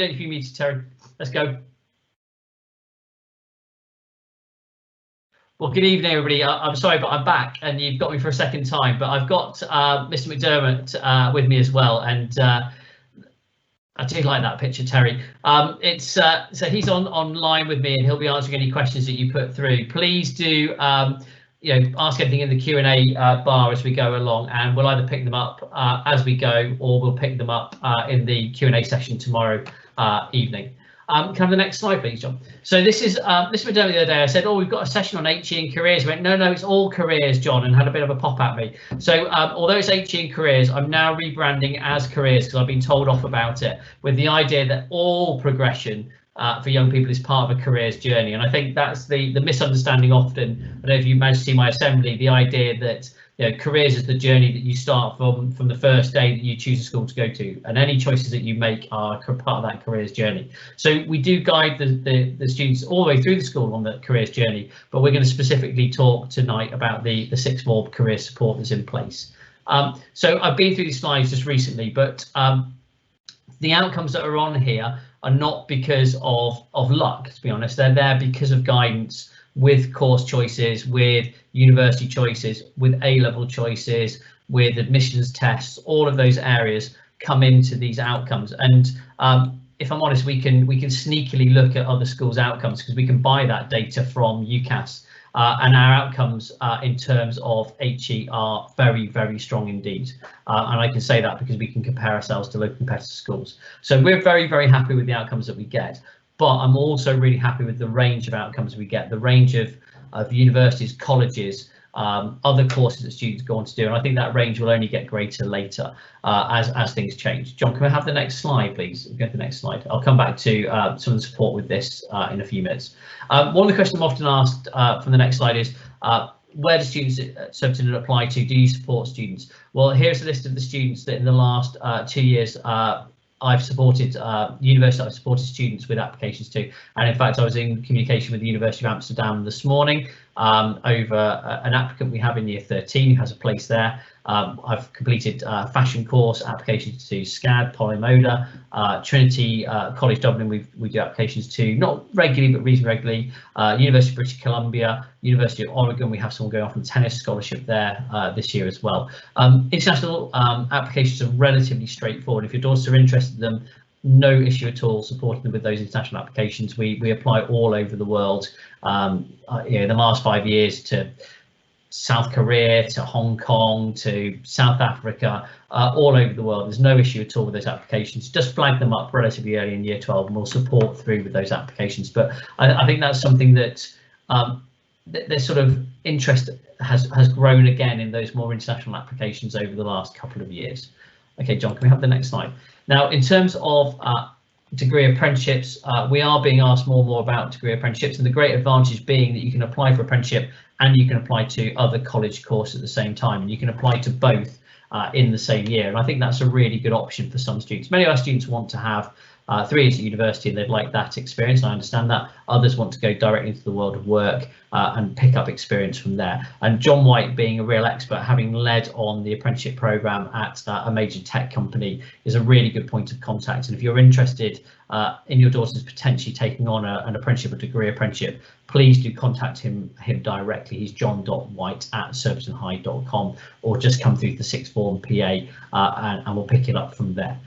If you muted, Terry, let's go. Well, good evening, everybody. I'm sorry, but I'm back, and you've got me for a second time. But I've got Mr. McDermott with me as well, and I do like that picture, Terry. So he's online with me, and he'll be answering any questions that you put through. Please do, ask anything in the Q&A bar as we go along, and we'll either pick them up as we go, or we'll pick them up in the Q&A session tomorrow evening. Can I have the next slide, please, John? So this is Mr. McDermott the other day. I said, we've got a session on HE and careers. He went, no, it's all careers, John, and had a bit of a pop at me. So although it's HE and careers, I'm now rebranding as careers because I've been told off about it, with the idea that all progression for young people is part of a careers journey. And I think that's the misunderstanding often. I don't know if you managed to see my assembly, the idea that careers is the journey that you start from the first day that you choose a school to go to, and any choices that you make are part of that careers journey. So we do guide the students all the way through the school on the careers journey, but we're going to specifically talk tonight about the sixth form career support that's in place. So I've been through these slides just recently, but the outcomes that are on here are not because of luck, to be honest. They're there because of guidance, with course choices, with university choices, with A-level choices, with admissions tests. All of those areas come into these outcomes. And if I'm honest, we can sneakily look at other schools' outcomes because we can buy that data from UCAS. And our outcomes in terms of HE are very, very strong indeed. And I can say that because we can compare ourselves to local competitor schools. So we're very, very happy with the outcomes that we get. But I'm also really happy with the range of outcomes we get, the range of universities, colleges, other courses that students go on to do. And I think that range will only get greater later as things change. John, can we have the next slide, please? Go to the next slide. I'll come back to some of the support with this in a few minutes. One of the questions I'm often asked from the next slide is, where do students Surbiton apply to? Do you support students? Well, here's a list of the students that in the last 2 years I've supported university. I've supported students with applications to, and in fact I was in communication with the University of Amsterdam this morning over an applicant we have in year 13 who has a place there. I've completed fashion course applications to SCAD, Polymoda, Trinity College Dublin. We do applications to, not regularly but reasonably regularly. University of British Columbia, University of Oregon. We have someone going off on tennis scholarship there this year as well. International applications are relatively straightforward. If your daughters are interested in them, no issue at all supporting them with those international applications. We apply all over the world. The last 5 years to South Korea, to Hong Kong, to South Africa, all over the world. There's no issue at all with those applications. Just flag them up relatively early in year 12 and we'll support through with those applications. But I think that's something that their sort of interest has grown again in those more international applications over the last couple of years. Okay, John, can we have the next slide? Now, in terms of degree apprenticeships, we are being asked more and more about degree apprenticeships, and the great advantage being that you can apply for apprenticeship and you can apply to other college courses at the same time, and you can apply to both in the same year. And I think that's a really good option for some students. Many of our students want to have 3 years at university and they'd like that experience. I understand that. Others want to go directly into the world of work and pick up experience from there. And John White, being a real expert, having led on the apprenticeship program at a major tech company, is a really good point of contact. And if you're interested in your daughters potentially taking on an apprenticeship or degree apprenticeship, please do contact him directly. He's john.white@surbitonhigh.com, or just come through the sixth form PA and we'll pick it up from there.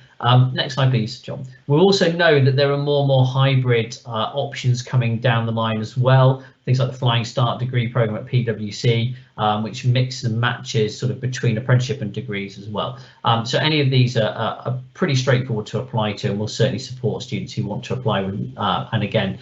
Next slide, please, John. We also know that there are more and more hybrid options coming down the line as well. Things like the Flying Start degree program at PwC, which mixes and matches sort of between apprenticeship and degrees as well. So any of these are pretty straightforward to apply to, and we'll certainly support students who want to apply. And again,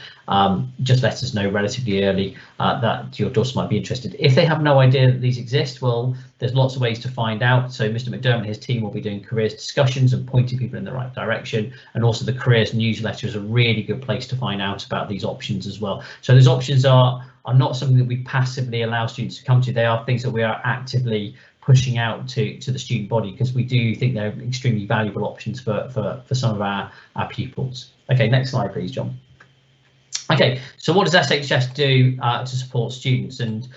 just let us know relatively early that your daughters might be interested. If they have no idea that these exist, well, there's lots of ways to find out. So Mr. McDermott and his team will be doing careers discussions and pointing people in the right direction. And also the careers newsletter is a really good place to find out about these options as well. So those options are not something that we passively allow students to come to. They are things that we are actively pushing out to the student body, because we do think they're extremely valuable options for some of our pupils. Okay, next slide, please, John. Okay, so what does SHS do to support students, and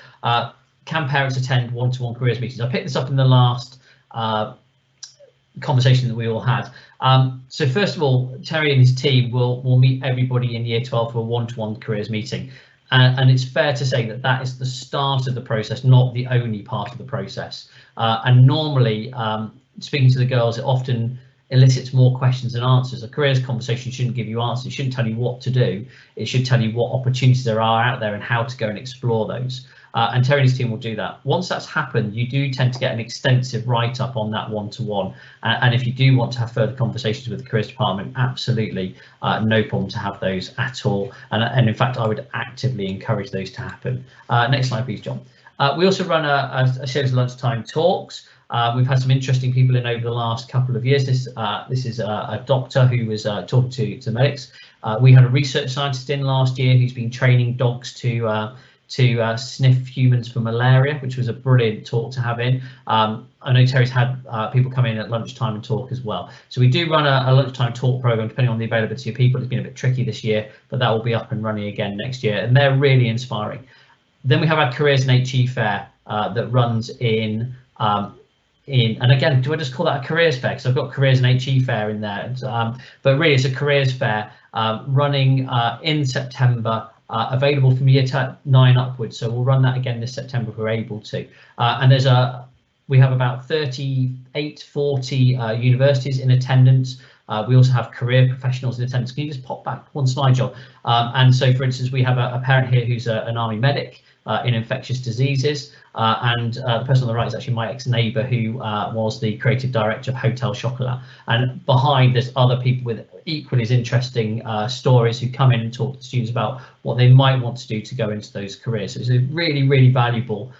can parents attend one-to-one careers meetings? I picked this up in the last conversation that we all had. So first of all, Terry and his team will meet everybody in year 12 for a one-to-one careers meeting. And it's fair to say that that is the start of the process, not the only part of the process. And normally, speaking to the girls, it often elicits more questions than answers. A careers conversation shouldn't give you answers. It shouldn't tell you what to do. It should tell you what opportunities there are out there and how to go and explore those. And Terry and his team will do that. Once that's happened, you do tend to get an extensive write-up on that one-to-one. And if you do want to have further conversations with the careers department, absolutely no problem to have those at all. And in fact, I would actively encourage those to happen. Next slide, please, John. We also run a series of lunchtime talks. We've had some interesting people in over the last couple of years. This is a doctor who was talking to medics. We had a research scientist in last year who's been training dogs to sniff humans for malaria, which was a brilliant talk to have in. I know Terry's had people come in at lunchtime and talk as well. So we do run a lunchtime talk program depending on the availability of people. It's been a bit tricky this year, but that will be up and running again next year, and they're really inspiring. Then we have our Careers and HE Fair that runs in, and again, do I just call that a careers fair? Because I've got Careers and HE Fair in there, but really it's a careers fair running in September. Available from year 9 upwards, so we'll run that again this September if we're able to. And we have about 40 universities in attendance. We also have career professionals in attendance. Can you just pop back one slide, John? And so, for instance, we have a parent here who's an army medic in infectious diseases, and the person on the right is actually my ex-neighbour who was the creative director of Hotel Chocolat. And behind, there's other people with equally as interesting stories who come in and talk to students about what they might want to do to go into those careers. So it's a really, really valuable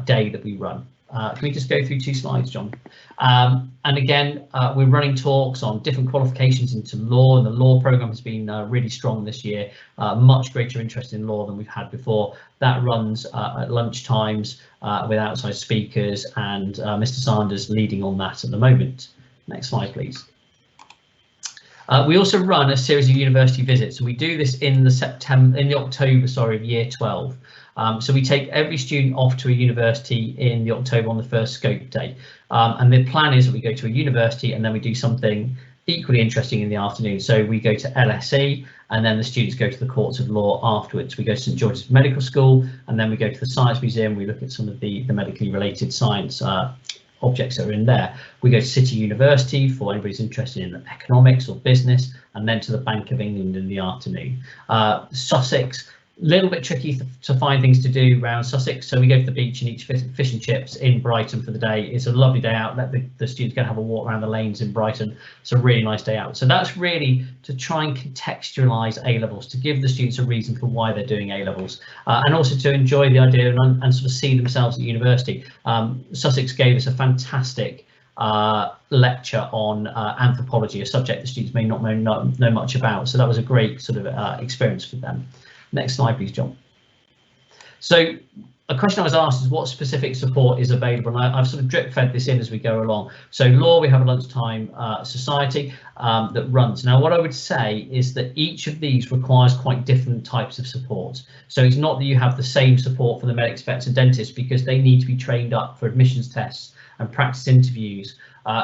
day that we run. Can we just go through 2 slides, John? And again, we're running talks on different qualifications into law, and the law programme has been really strong this year. Much greater interest in law than we've had before. That runs at lunch times with outside speakers, and Mr. Sanders leading on that at the moment. Next slide, please. We also run a series of university visits. So we do this in the October, of year 12. So we take every student off to a university in the October on the first scope day. And the plan is that we go to a university and then we do something equally interesting in the afternoon. So we go to LSE and then the students go to the courts of law afterwards. We go to St George's Medical School and then we go to the Science Museum. We look at some of the medically related science objects that are in there. We go to City University for anybody who's interested in economics or business, and then to the Bank of England in the afternoon. Sussex, a little bit tricky to find things to do around Sussex, so we go to the beach and eat fish and chips in Brighton for the day. It's a lovely day out. Let the students go and have a walk around the lanes in Brighton. It's a really nice day out. So that's really to try and contextualise A-levels, to give the students a reason for why they're doing A-levels, and also to enjoy the idea and sort of see themselves at university. Sussex gave us a fantastic lecture on anthropology, a subject the students may not know much about. So that was a great sort of experience for them. Next slide, please, John. So a question I was asked is what specific support is available, and I've sort of drip fed this in as we go along. So law, we have a lunchtime society that runs. Now, what I would say is that each of these requires quite different types of support. So it's not that you have the same support for the medics, vets and dentists, because they need to be trained up for admissions tests and practice interviews.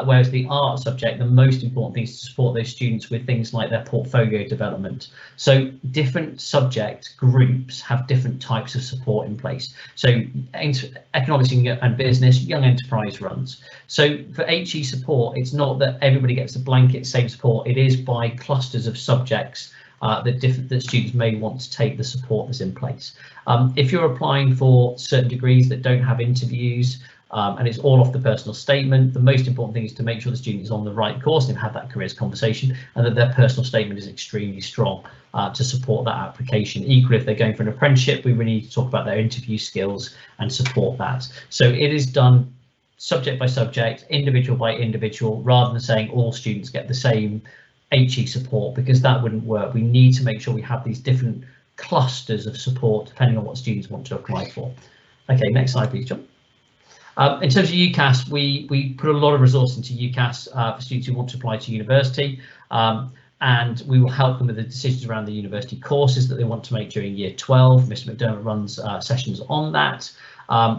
Whereas the art subject, the most important thing is to support those students with things like their portfolio development. So different subject groups have different types of support in place. So economics and business, young enterprise runs. So for HE support, it's not that everybody gets a blanket same support. It is by clusters of subjects that students may want to take the support that's in place. If you're applying for certain degrees that don't have interviews, and it's all off the personal statement, the most important thing is to make sure the student is on the right course and they've had that careers conversation, and that their personal statement is extremely strong to support that application. Equally, if they're going for an apprenticeship, we really need to talk about their interview skills and support that. So it is done subject by subject, individual by individual, rather than saying all students get the same HE support, because that wouldn't work. We need to make sure we have these different clusters of support depending on what students want to apply for. Okay, next slide, please, John. In terms of UCAS, we put a lot of resource into UCAS for students who want to apply to university, and we will help them with the decisions around the university courses that they want to make during year 12. Mr. McDermott runs sessions on that.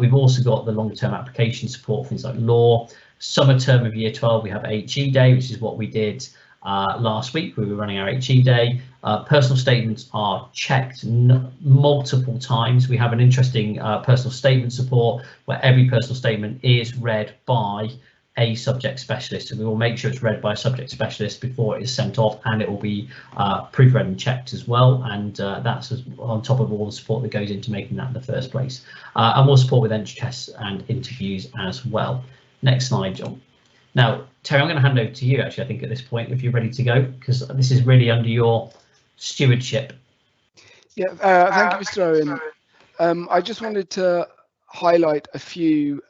We've also got the longer term application support, things like law. Summer term of year 12, we have HE Day, which is what we did last week. We were running our HE day. Personal statements are checked multiple times. We have an interesting personal statement support where every personal statement is read by a subject specialist, so we will make sure it's read by a subject specialist before it is sent off, and it will be proofread and checked as well, and that's on top of all the support that goes into making that in the first place. And we'll support with entry tests and interviews as well. Next slide, John. Now, Terry, I'm going to hand over to you actually, I think, at this point, if you're ready to go, because this is really under your stewardship. Yeah, thank you, Mr. Owen. I just wanted to highlight a few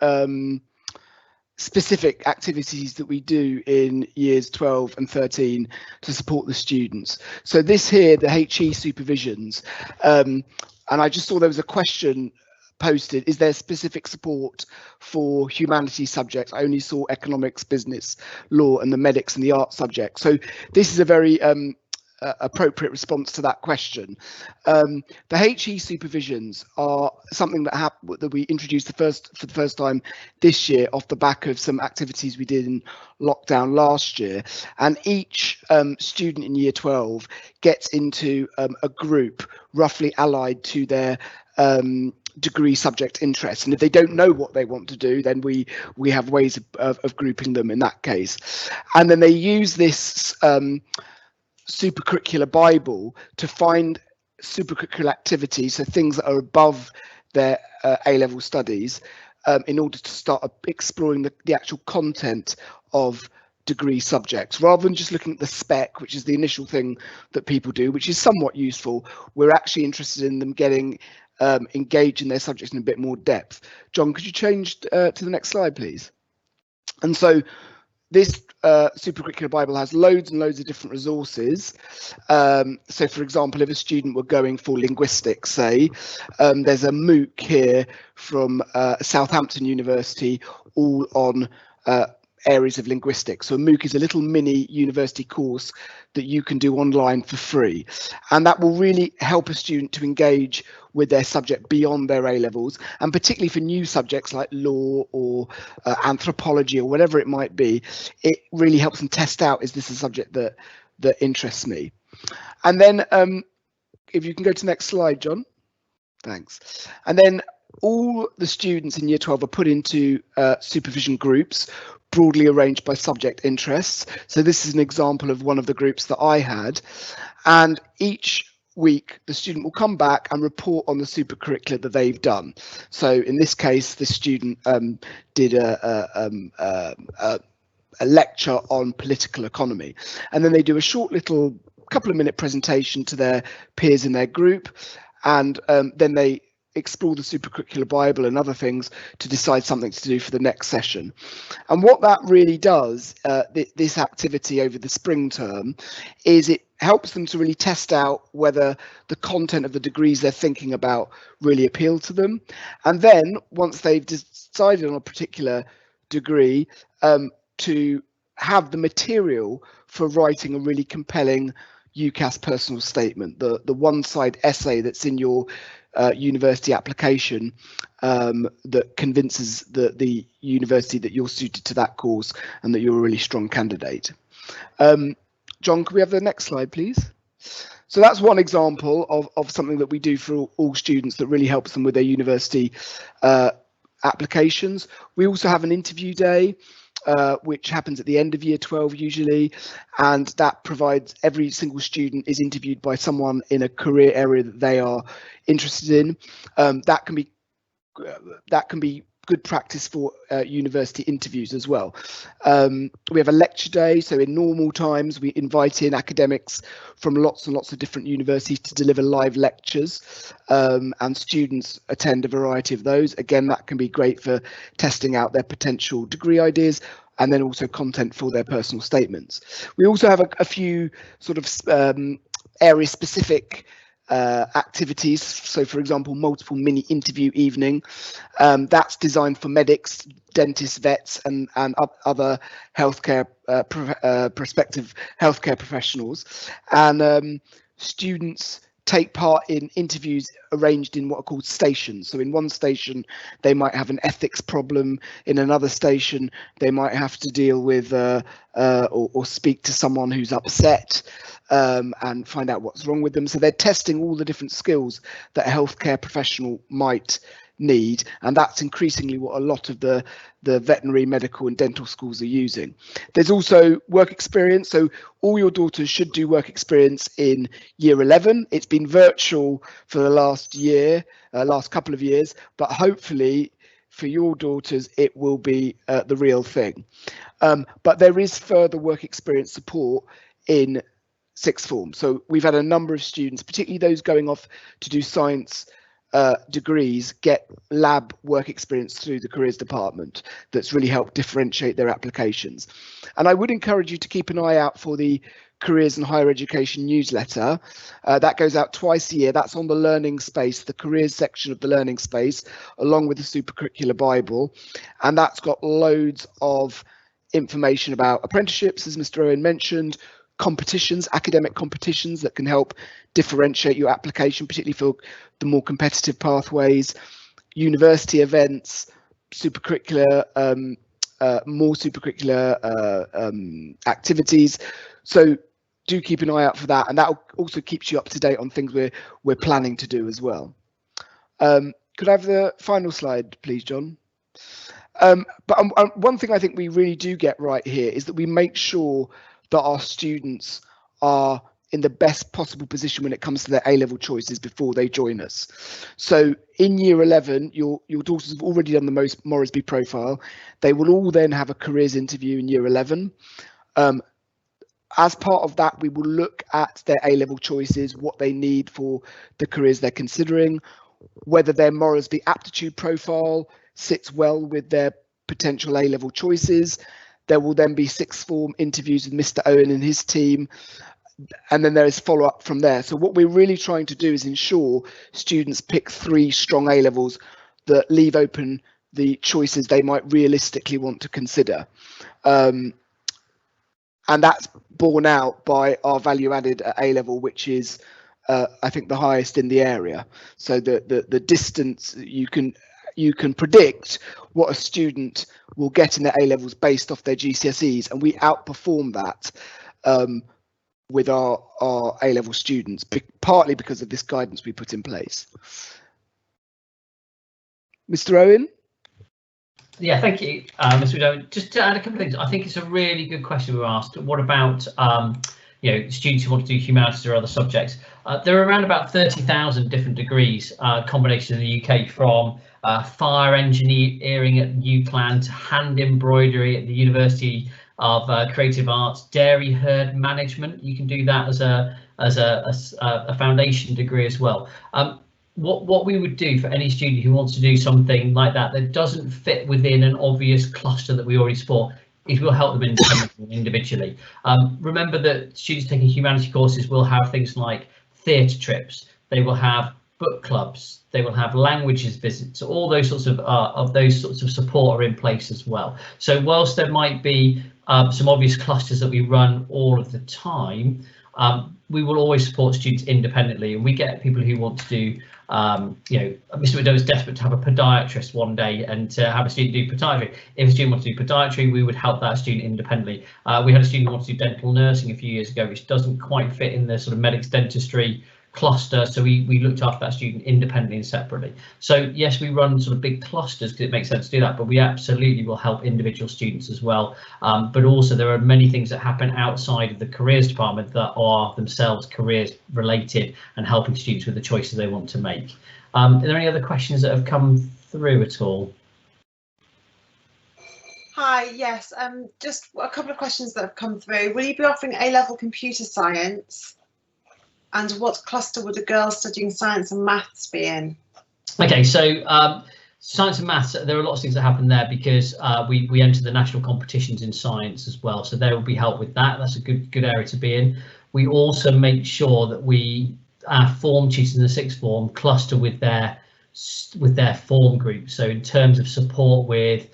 specific activities that we do in years 12 and 13 to support the students. So this here, the HE supervisions, and I just saw there was a question posted, is there specific support for humanities subjects? I only saw economics, business, law, and the medics and the art subject. So this is a very appropriate response to that question. The HE supervisions are something that we introduced for the first time this year off the back of some activities we did in lockdown last year, and each student in year 12 gets into a group roughly allied to their degree subject interest, and if they don't know what they want to do, then we have ways of grouping them in that case, and then they use this supercurricular Bible to find supercurricular activities, so things that are above their A-level studies, in order to start exploring the actual content of degree subjects, rather than just looking at the spec, which is the initial thing that people do, which is somewhat useful. We're actually interested in them getting engaged in their subjects in a bit more depth. John, could you change to the next slide, please? And so this supercurricular Bible has loads and loads of different resources. So, for example, if a student were going for linguistics, say, there's a MOOC here from Southampton University, all on areas of linguistics. So a MOOC is a little mini university course that you can do online for free, and that will really help a student to engage with their subject beyond their A-levels, and particularly for new subjects like law or anthropology or whatever it might be. It really helps them test out, is this a subject that interests me? And then if you can go to the next slide, John. Thanks. And then all the students in year 12 are put into supervision groups, broadly arranged by subject interests. So this is an example of one of the groups that I had, and each week the student will come back and report on the supercurricular that they've done. So in this case, the student did a lecture on political economy, and then they do a short little couple of minute presentation to their peers in their group, and then they explore the supercurricular Bible and other things to decide something to do for the next session. And what that really does, this activity over the spring term, is it helps them to really test out whether the content of the degrees they're thinking about really appeal to them. And then once they've decided on a particular degree, to have the material for writing a really compelling UCAS personal statement, the one-side essay that's in your university application, that convinces the university that you're suited to that course and that you're a really strong candidate. John, can we have the next slide, please? So that's one example of something that we do for all students that really helps them with their university applications. We also have an interview day, which happens at the end of year 12 usually, and that provides every single student is interviewed by someone in a career area that they are interested in. That can be good practice for university interviews as well. We have a lecture day, so in normal times we invite in academics from lots and lots of different universities to deliver live lectures, and students attend a variety of those. Again, that can be great for testing out their potential degree ideas, and then also content for their personal statements. We also have a few sort of area specific activities. So, for example, multiple mini interview evening. That's designed for medics, dentists, vets, and other healthcare prospective healthcare professionals. And students take part in interviews arranged in what are called stations. So in one station, they might have an ethics problem. In another station, they might have to deal with or speak to someone who's upset and find out what's wrong with them. So they're testing all the different skills that a healthcare professional might need, and that's increasingly what a lot of the veterinary, medical and dental schools are using. There's also work experience, so all your daughters should do work experience in year 11. It's been virtual for the last couple of years, but hopefully for your daughters it will be the real thing. But there is further work experience support in sixth form. So we've had a number of students, particularly those going off to do science degrees, get lab work experience through the careers department. That's really helped differentiate their applications. And I would encourage you to keep an eye out for the Careers and Higher Education newsletter. That goes out twice a year. That's on the Learning Space, the careers section of the Learning Space, along with the Supercurricular Bible. And that's got loads of information about apprenticeships, as Mr. Owen mentioned, competitions, academic competitions that can help differentiate your application, particularly for the more competitive pathways, university events, supercurricular, more supercurricular activities. So do keep an eye out for that, and that also keeps you up to date on things we're planning to do as well. Could I have the final slide, please, John? But one thing I think we really do get right here is that we make sure that our students are in the best possible position when it comes to their A-level choices before they join us. So in year 11, your daughters have already done the Moresby profile. They will all then have a careers interview in year 11. As part of that, we will look at their A-level choices, what they need for the careers they're considering, whether their Moresby aptitude profile sits well with their potential A-level choices. There will then be sixth form interviews with Mr. Owen and his team, and then there is follow-up from there. So what we're really trying to do is ensure students pick 3 strong A-levels that leave open the choices they might realistically want to consider. And that's borne out by our value added at A-level, which is, I think, the highest in the area. So the distance you can predict what a student will get in their A-levels based off their GCSEs, and we outperform that with our A-level students, partly because of this guidance we put in place. Mr. Owen? Yeah, thank you, Mr. Owen. Just to add a couple of things, I think it's a really good question we asked. What about students who want to do humanities or other subjects? There are around about 30,000 different degrees, combinations in the UK, from fire engineering at UCLan to hand embroidery at the University of Creative Arts, dairy herd management. You can do that as a foundation degree as well. What we would do for any student who wants to do something like that doesn't fit within an obvious cluster that we already support is we'll help them individually. Remember that students taking humanities courses will have things like theatre trips, they will have book clubs, they will have languages visits, all those sorts of support are in place as well. So whilst there might be some obvious clusters that we run all of the time, we will always support students independently, and we get people who want to do, Mr. McDermott is desperate to have a podiatrist one day and to have a student do podiatry. If a student wants to do podiatry, we would help that student independently. We had a student who wanted to do dental nursing a few years ago, which doesn't quite fit in the sort of medics dentistry cluster, so we looked after that student independently and separately. So yes, we run sort of big clusters because it makes sense to do that, but we absolutely will help individual students as well. But also there are many things that happen outside of the careers department that are themselves careers related and helping students with the choices they want to make. Are there any other questions that have come through at all? Hi, yes, just a couple of questions that have come through. Will you be offering A-level computer science? And what cluster would the girls studying science and maths be in? Okay, so science and maths, there are lots of things that happen there because we enter the national competitions in science as well. So there will be help with that. That's a good area to be in. We also make sure that our form tutors in the sixth form cluster with their form group. So in terms of support with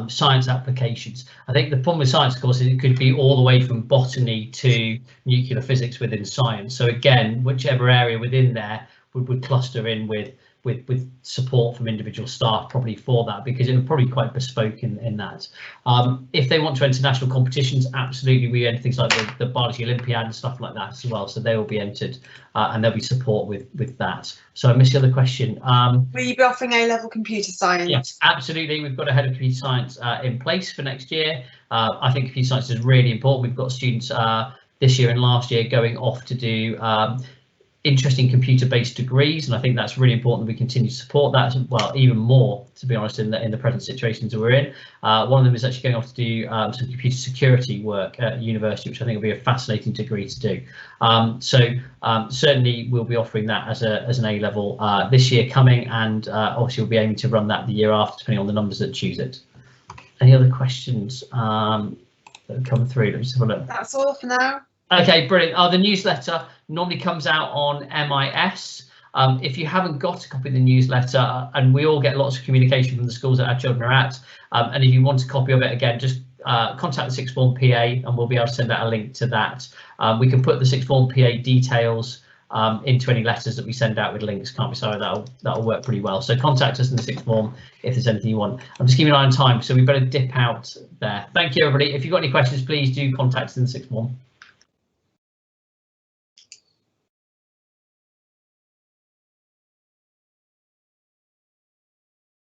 science applications. I think the problem with science, of course, is it could be all the way from botany to nuclear physics within science. So again, whichever area within there would cluster in with support from individual staff probably for that, because it would probably be quite bespoke in that. If they want to enter national competitions, absolutely, we enter things like the Biology Olympiad and stuff like that as well, so they will be entered and there'll be support with that. So I missed the other question. Will you be offering A-level computer science? Yes, absolutely. We've got a head of computer science in place for next year. I think computer science is really important. We've got students this year and last year going off to do interesting computer-based degrees, and I think that's really important that we continue to support that, well, even more, to be honest, in the present situations that we're in. One of them is actually going off to do some computer security work at university, which I think will be a fascinating degree to do. Certainly we'll be offering that as an A-level this year coming, and obviously we'll be aiming to run that the year after, depending on the numbers that choose it. Any other questions that have come through? Let me just have a look. That's all for now. Okay, brilliant. The newsletter normally comes out on MIS. If you haven't got a copy of the newsletter, and we all get lots of communication from the schools that our children are at, and if you want a copy of it, again, just contact the sixth form PA and we'll be able to send out a link to that. We can put the sixth form PA details into any letters that we send out with links, can't we? So that'll work pretty well. So contact us in the sixth form if there's anything you want. I'm just keeping an eye on time, so we better dip out there. Thank you, everybody. If you've got any questions, please do contact us in the sixth form.